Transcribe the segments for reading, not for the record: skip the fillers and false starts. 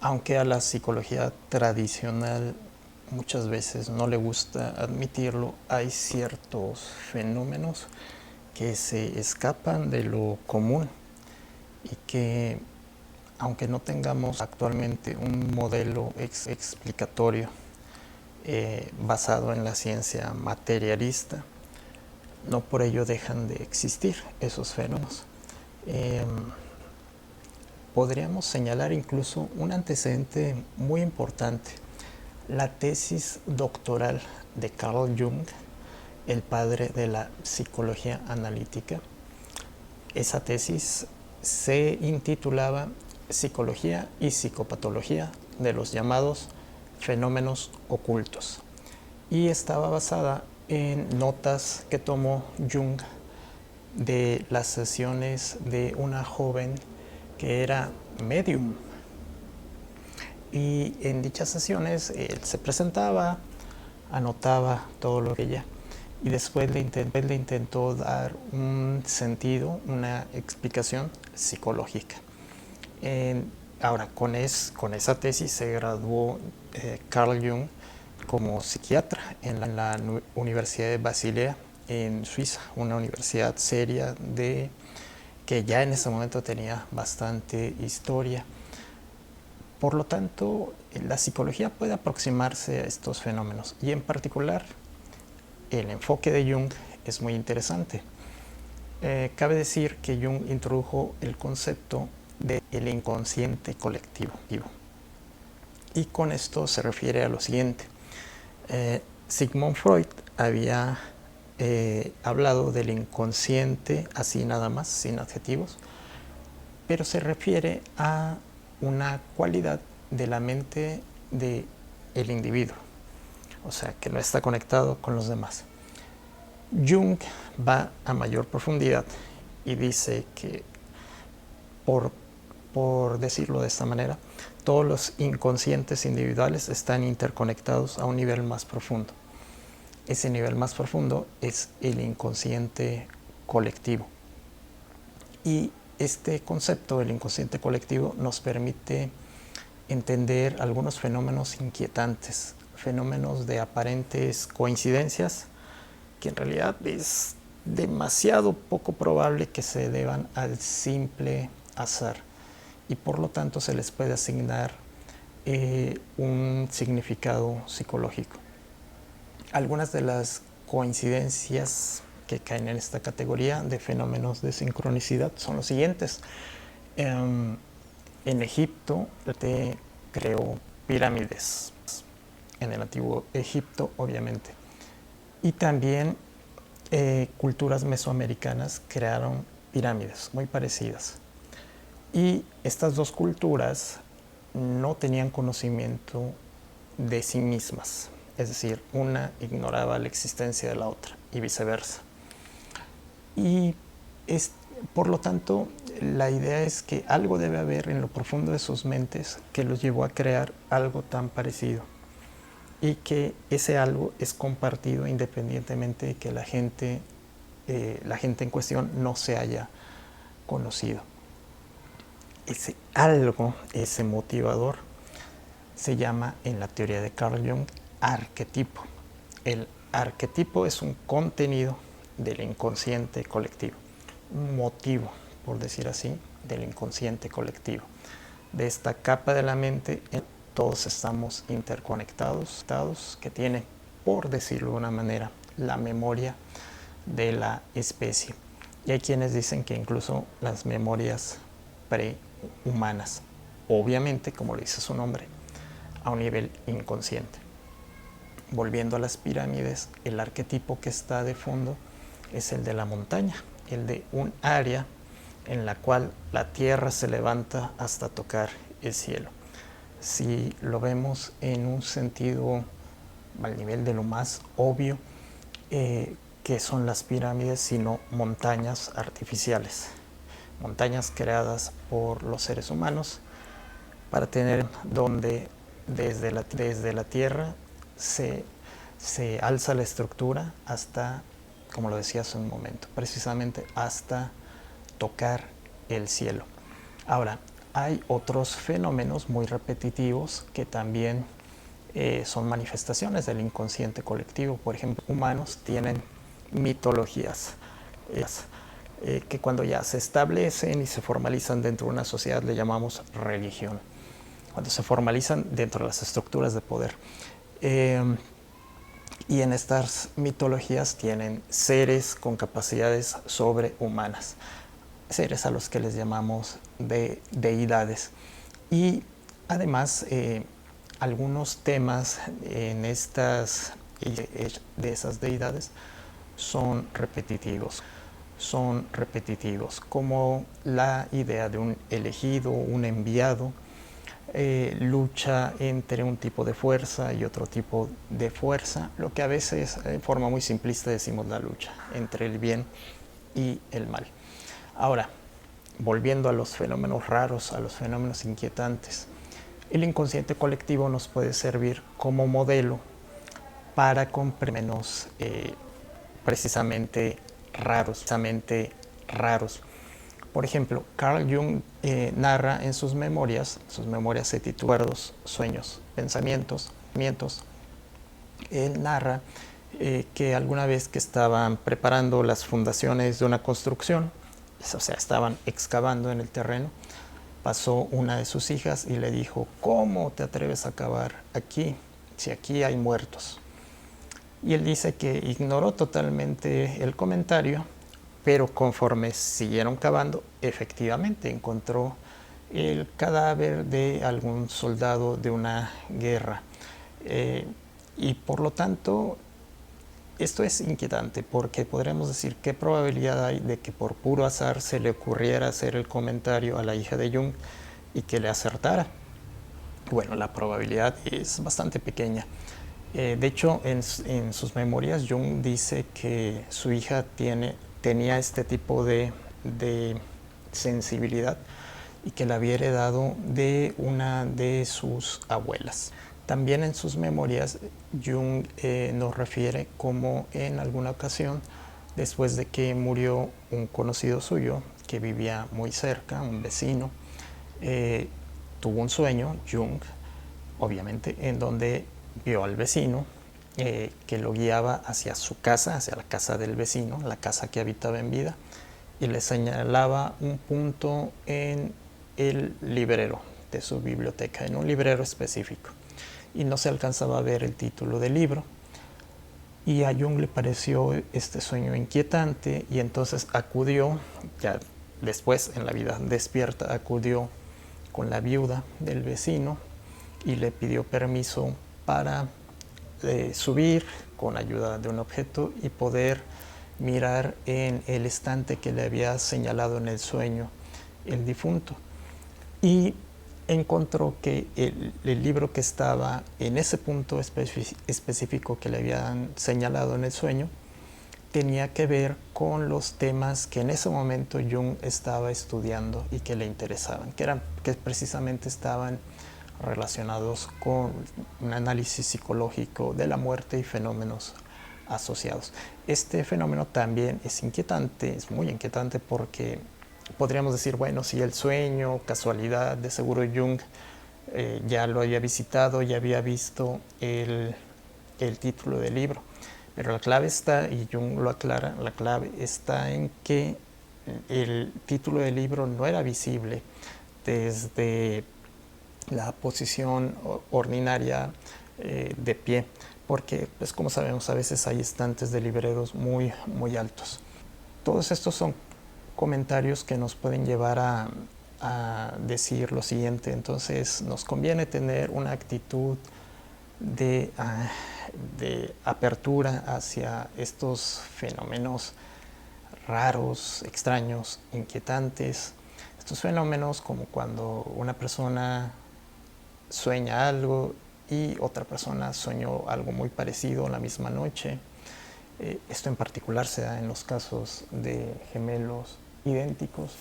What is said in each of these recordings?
Aunque a la psicología tradicional muchas veces no le gusta admitirlo, hay ciertos fenómenos que se escapan de lo común y que, aunque no tengamos actualmente un modelo explicatorio basado en la ciencia materialista, no por ello dejan de existir esos fenómenos. Podríamos señalar incluso un antecedente muy importante, la tesis doctoral de Carl Jung, el padre de la psicología analítica. Esa tesis se intitulaba Psicología y psicopatología de los llamados fenómenos ocultos y estaba basada en notas que tomó Jung de las sesiones de una joven que era medium, y en dichas sesiones él se presentaba, anotaba todo lo que ella, y después le intentó dar un sentido, una explicación psicológica. Ahora, con esa tesis se graduó Carl Jung como psiquiatra en la Universidad de Basilea en Suiza, una universidad seria que ya en ese momento tenía bastante historia. Por lo tanto, la psicología puede aproximarse a estos fenómenos y en particular el enfoque de Jung es muy interesante. Cabe decir que Jung introdujo el concepto del inconsciente colectivo. Y con esto se refiere a lo siguiente. Sigmund Freud había hablado del inconsciente así nada más, sin adjetivos, pero se refiere a una cualidad de la mente del individuo, o sea, que no está conectado con los demás. Jung va a mayor profundidad y dice que, por decirlo de esta manera, todos los inconscientes individuales están interconectados a un nivel más profundo. Ese nivel más profundo es el inconsciente colectivo. Y este concepto del inconsciente colectivo nos permite entender algunos fenómenos inquietantes, fenómenos de aparentes coincidencias, que en realidad es demasiado poco probable que se deban al simple azar, y por lo tanto se les puede asignar un significado psicológico. Algunas de las coincidencias que caen en esta categoría de fenómenos de sincronicidad son los siguientes. En Egipto se creó pirámides, en el antiguo Egipto obviamente, y también culturas mesoamericanas crearon pirámides muy parecidas, y estas dos culturas no tenían conocimiento de sí mismas, es decir, una ignoraba la existencia de la otra y viceversa. Y por lo tanto, la idea es que algo debe haber en lo profundo de sus mentes que los llevó a crear algo tan parecido, y que ese algo es compartido independientemente de que la gente en cuestión no se haya conocido. Ese algo, ese motivador, se llama en la teoría de Carl Jung arquetipo. El arquetipo es un contenido del inconsciente colectivo, un motivo, por decir así, del inconsciente colectivo. De esta capa de la mente, todos estamos interconectados, que tiene, por decirlo de una manera, la memoria de la especie. Y hay quienes dicen que incluso las memorias prehumanas, obviamente, como lo dice su nombre, a un nivel inconsciente. Volviendo a las pirámides, el arquetipo que está de fondo es el de la montaña, el de un área en la cual la tierra se levanta hasta tocar el cielo. Si lo vemos en un sentido al nivel de lo más obvio, que son las pirámides, sino montañas artificiales, montañas creadas por los seres humanos para tener donde desde la tierra se alza la estructura hasta, como lo decía hace un momento, precisamente hasta tocar el cielo. Ahora, hay otros fenómenos muy repetitivos que también son manifestaciones del inconsciente colectivo. Por ejemplo, humanos tienen mitologías que cuando ya se establecen y se formalizan dentro de una sociedad le llamamos religión, cuando se formalizan dentro de las estructuras de poder. Y en estas mitologías tienen seres con capacidades sobrehumanas, seres a los que les llamamos deidades. Y además, algunos temas en de esas deidades son repetitivos, como la idea de un elegido, un enviado, lucha entre un tipo de fuerza y otro tipo de fuerza, lo que a veces en forma muy simplista decimos la lucha entre el bien y el mal. Ahora, volviendo a los fenómenos raros, a los fenómenos inquietantes, el inconsciente colectivo nos puede servir como modelo para comprender fenómenos precisamente raros. Por ejemplo, Carl Jung narra en sus memorias se titulan Recuerdos, Sueños, Pensamientos. Él narra que alguna vez que estaban preparando las fundaciones de una construcción, o sea, estaban excavando en el terreno, pasó una de sus hijas y le dijo: ¿cómo te atreves a cavar aquí, si aquí hay muertos? Y él dice que ignoró totalmente el comentario, pero conforme siguieron cavando, efectivamente encontró el cadáver de algún soldado de una guerra. Y por lo tanto, esto es inquietante, porque podremos decir qué probabilidad hay de que por puro azar se le ocurriera hacer el comentario a la hija de Jung y que le acertara. Bueno, la probabilidad es bastante pequeña. De hecho, en sus memorias, Jung dice que su hija tenía este tipo de sensibilidad y que la había heredado de una de sus abuelas. También en sus memorias, Jung nos refiere cómo en alguna ocasión, después de que murió un conocido suyo que vivía muy cerca, un vecino, tuvo un sueño, Jung, obviamente, en donde vio al vecino que lo guiaba hacia su casa, hacia la casa del vecino, la casa que habitaba en vida, y le señalaba un punto en el librero de su biblioteca, en un librero específico, y no se alcanzaba a ver el título del libro. Y a Jung le pareció este sueño inquietante y entonces acudió, ya después en la vida despierta, acudió con la viuda del vecino y le pidió permiso para subir con ayuda de un objeto y poder mirar en el estante que le había señalado en el sueño el difunto. Y encontró que el libro que estaba en ese punto específico que le habían señalado en el sueño tenía que ver con los temas que en ese momento Jung estaba estudiando y que le interesaban, que precisamente estaban relacionados con un análisis psicológico de la muerte y fenómenos asociados. Este fenómeno también es inquietante, es muy inquietante, porque podríamos decir, bueno, si el sueño, casualidad, de seguro Jung ya lo había visitado, ya había visto el título del libro. Pero la clave está, y Jung lo aclara, la clave está en que el título del libro no era visible desde la posición ordinaria de pie, porque, pues, como sabemos, a veces hay estantes de libreros muy, muy altos. Todos estos son comentarios que nos pueden llevar a decir lo siguiente: entonces nos conviene tener una actitud de apertura hacia estos fenómenos raros, extraños, inquietantes. Estos fenómenos, como cuando una persona sueña algo y otra persona soñó algo muy parecido la misma noche. Esto en particular se da en los casos de gemelos idénticos,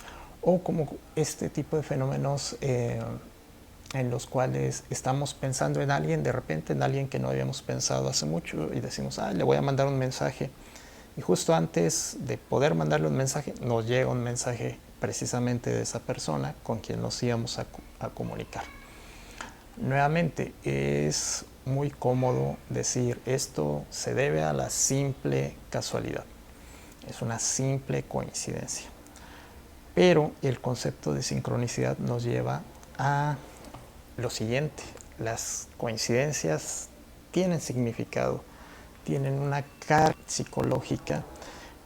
o como este tipo de fenómenos en los cuales estamos pensando en alguien, de repente en alguien que no habíamos pensado hace mucho, y decimos, le voy a mandar un mensaje, y justo antes de poder mandarle un mensaje nos llega un mensaje precisamente de esa persona con quien nos íbamos a comunicar. Nuevamente, es muy cómodo decir esto se debe a la simple casualidad, es una simple coincidencia. Pero el concepto de sincronicidad nos lleva a lo siguiente: las coincidencias tienen significado, tienen una carga psicológica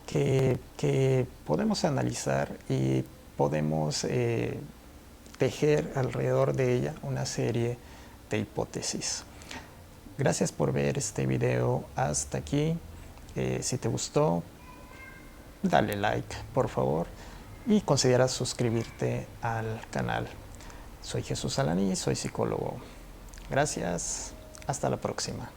que podemos analizar y podemos tejer alrededor de ella una serie de hipótesis. Gracias por ver este video hasta aquí. Si te gustó, dale like, por favor, y considera suscribirte al canal. Soy Jesús Alaní, soy psicólogo. Gracias, hasta la próxima.